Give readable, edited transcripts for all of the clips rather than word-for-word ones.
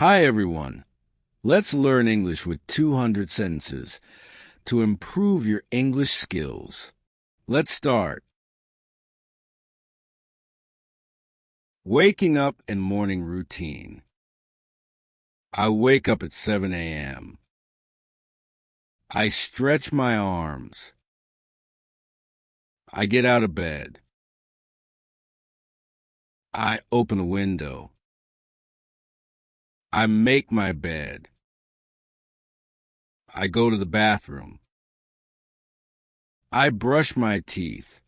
Hi, everyone. Let's learn English with 200 sentences to improve your English skills. Let's start. Waking up and morning routine. I wake up at 7 a.m. I stretch my arms. I get out of bed. I open a window. I make my bed. I go to the bathroom. I brush my teeth.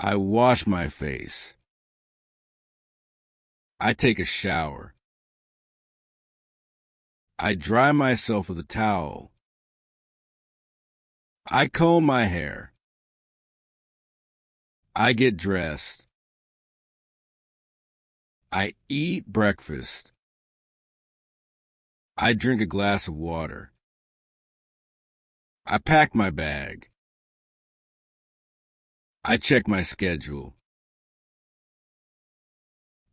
I wash my face. I take a shower. I dry myself with a towel. I comb my hair. I get dressed. I eat breakfast. I drink a glass of water. I pack my bag. I check my schedule.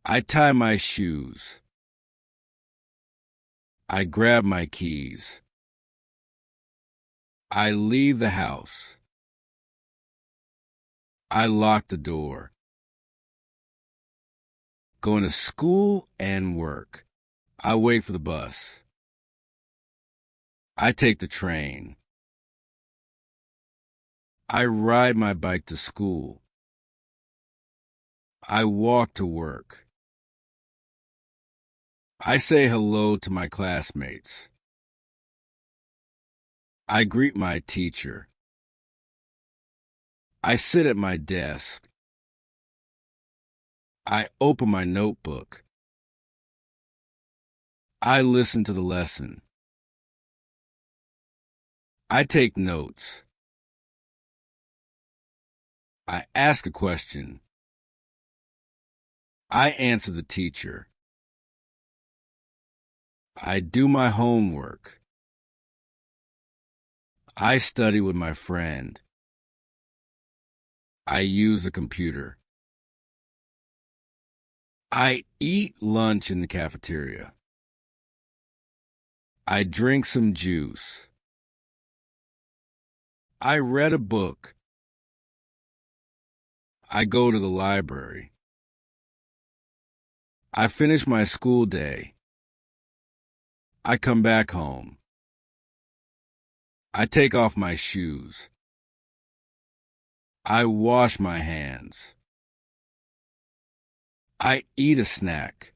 I tie my shoes. I grab my keys. I leave the house. I lock the door. Going to school and work. I wait for the bus. I take the train. I ride my bike to school. I walk to work. I say hello to my classmates. I greet my teacher. I sit at my desk. I open my notebook. I listen to the lesson. I take notes. I ask a question. I answer the teacher. I do my homework. I study with my friend. I use a computer. I eat lunch in the cafeteria. I drink some juice. I read a book. I go to the library. I finish my school day. I come back home. I take off my shoes. I wash my hands. I eat a snack.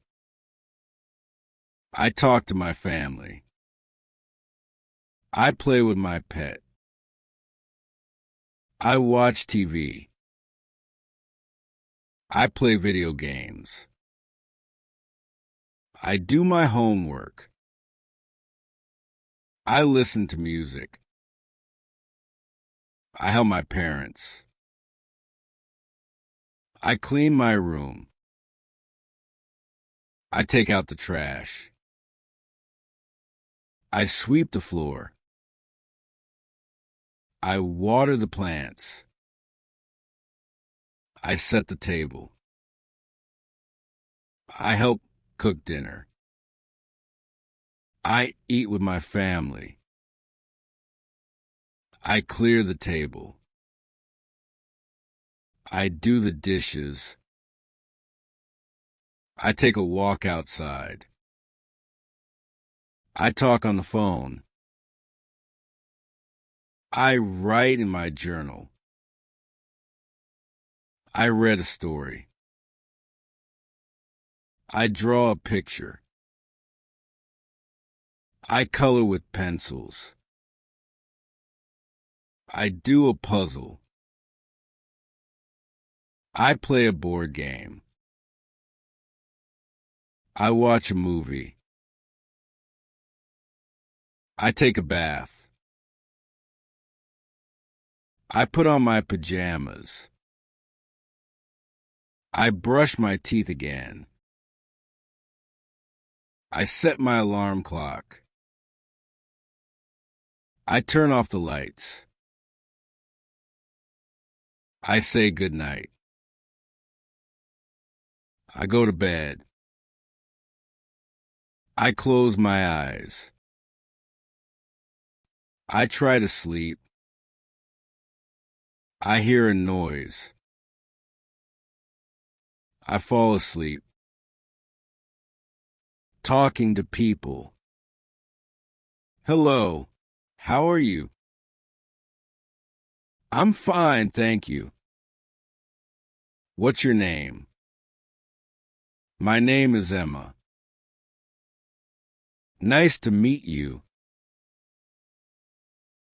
I talk to my family. I play with my pet. I watch TV. I play video games. I do my homework. I listen to music. I help my parents. I clean my room. I take out the trash. I sweep the floor. I water the plants. I set the table. I help cook dinner. I eat with my family. I clear the table. I do the dishes. I take a walk outside. I talk on the phone. I write in my journal. I read a story. I draw a picture. I color with pencils. I do a puzzle. I play a board game. I watch a movie. I take a bath. I put on my pajamas. I brush my teeth again. I set my alarm clock. I turn off the lights. I say good night. I go to bed. I close my eyes. I try to sleep. I hear a noise. I fall asleep. Talking to people. Hello, how are you? I'm fine, thank you. What's your name? My name is Emma. Nice to meet you.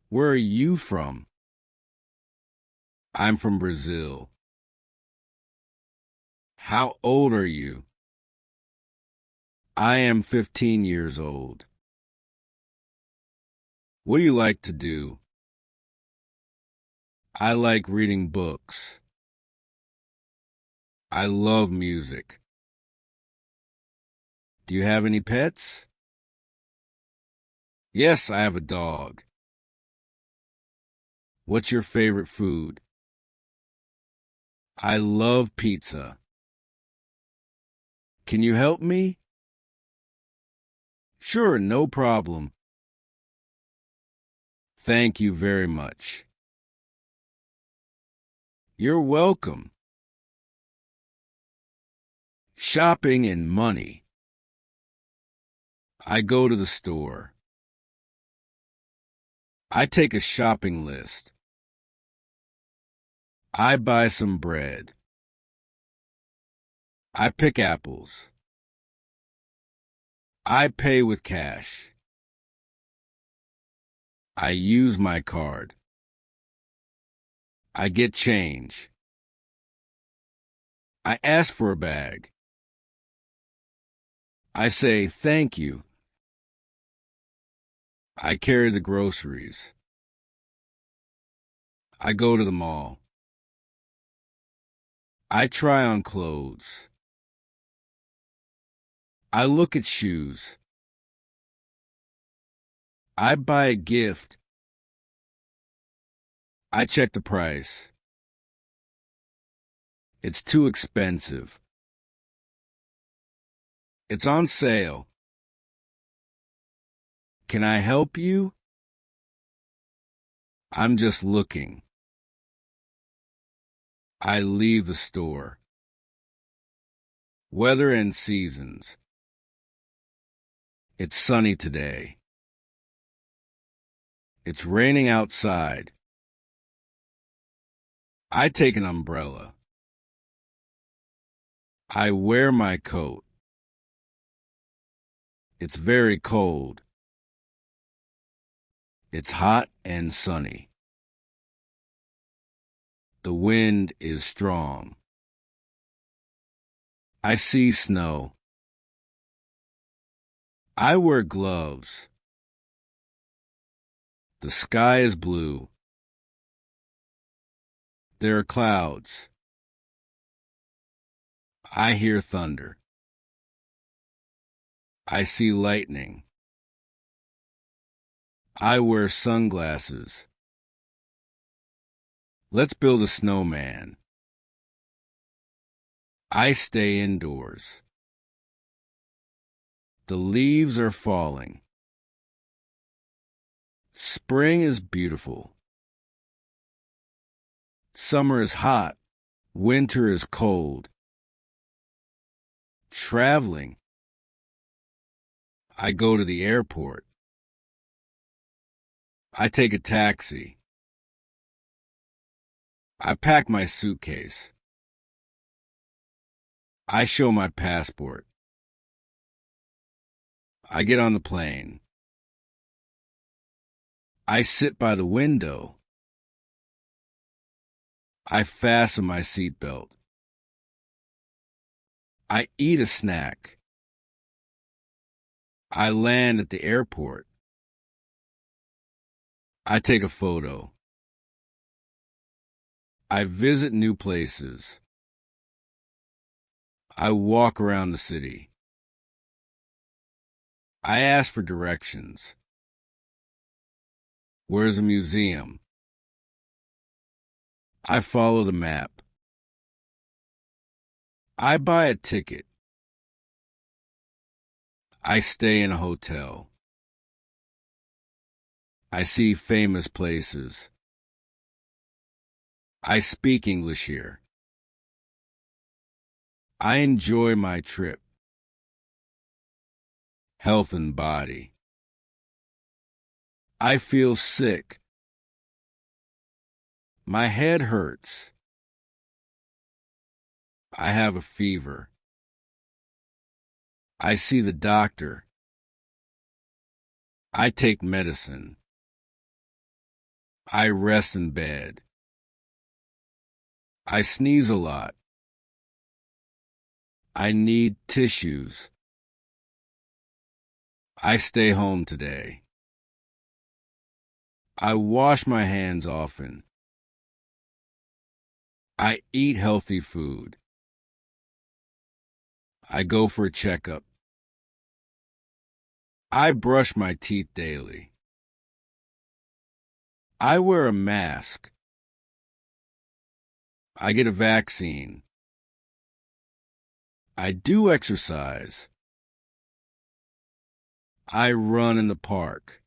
Where are you from? I'm from Brazil. How old are you? I am 15 years old. What do you like to do? I like reading books. I love music. Do you have any pets? Yes, I have a dog. What's your favorite food? I love pizza. Can you help me? Sure, no problem. Thank you very much. You're welcome. Shopping and money. I go to the store. I take a shopping list. I buy some bread. I pick apples. I pay with cash. I use my card. I get change. I ask for a bag. I say thank you. I carry the groceries. I go to the mall. I try on clothes. I look at shoes. I buy a gift. I check the price. It's too expensive. It's on sale. Can I help you? I'm just looking. I leave the store. Weather and seasons. It's sunny today. It's raining outside. I take an umbrella. I wear my coat. It's very cold. It's hot and sunny. The wind is strong. I see snow. I wear gloves. The sky is blue. There are clouds. I hear thunder. I see lightning. I wear sunglasses. Let's build a snowman. I stay indoors. The leaves are falling. Spring is beautiful. Summer is hot. Winter is cold. Traveling. I go to the airport. I take a taxi. I pack my suitcase. I show my passport. I get on the plane. I sit by the window. I fasten my seatbelt. I eat a snack. I land at the airport. I take a photo. I visit new places. I walk around the city. I ask for directions. Where's a museum? I follow the map. I buy a ticket. I stay in a hotel. I see famous places. I speak English here. I enjoy my trip. Health and body. I feel sick. My head hurts. I have a fever. I see the doctor. I take medicine. I rest in bed. I sneeze a lot. I need tissues. I stay home today. I wash my hands often. I eat healthy food. I go for a checkup. I brush my teeth daily. I wear a mask. I get a vaccine. I do exercise. I run in the park.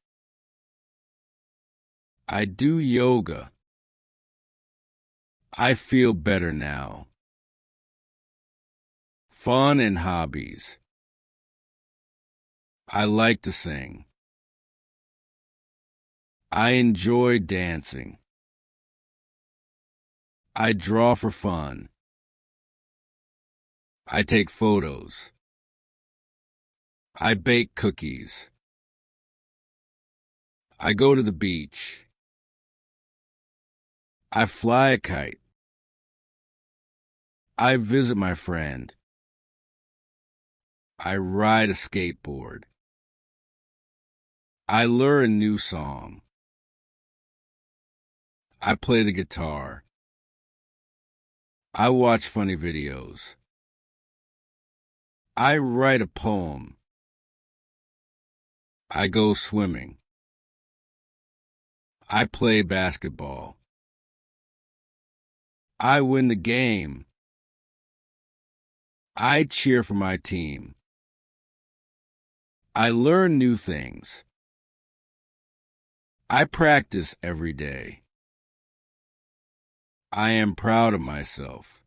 I do yoga. I feel better now. Fun and hobbies. I like to sing. I enjoy dancing. I draw for fun. I take photos. I bake cookies. I go to the beach. I fly a kite. I visit my friend. I ride a skateboard. I learn a new song. I play the guitar. I watch funny videos. I write a poem. I go swimming. I play basketball. I win the game. I cheer for my team. I learn new things. I practice every day. I am proud of myself.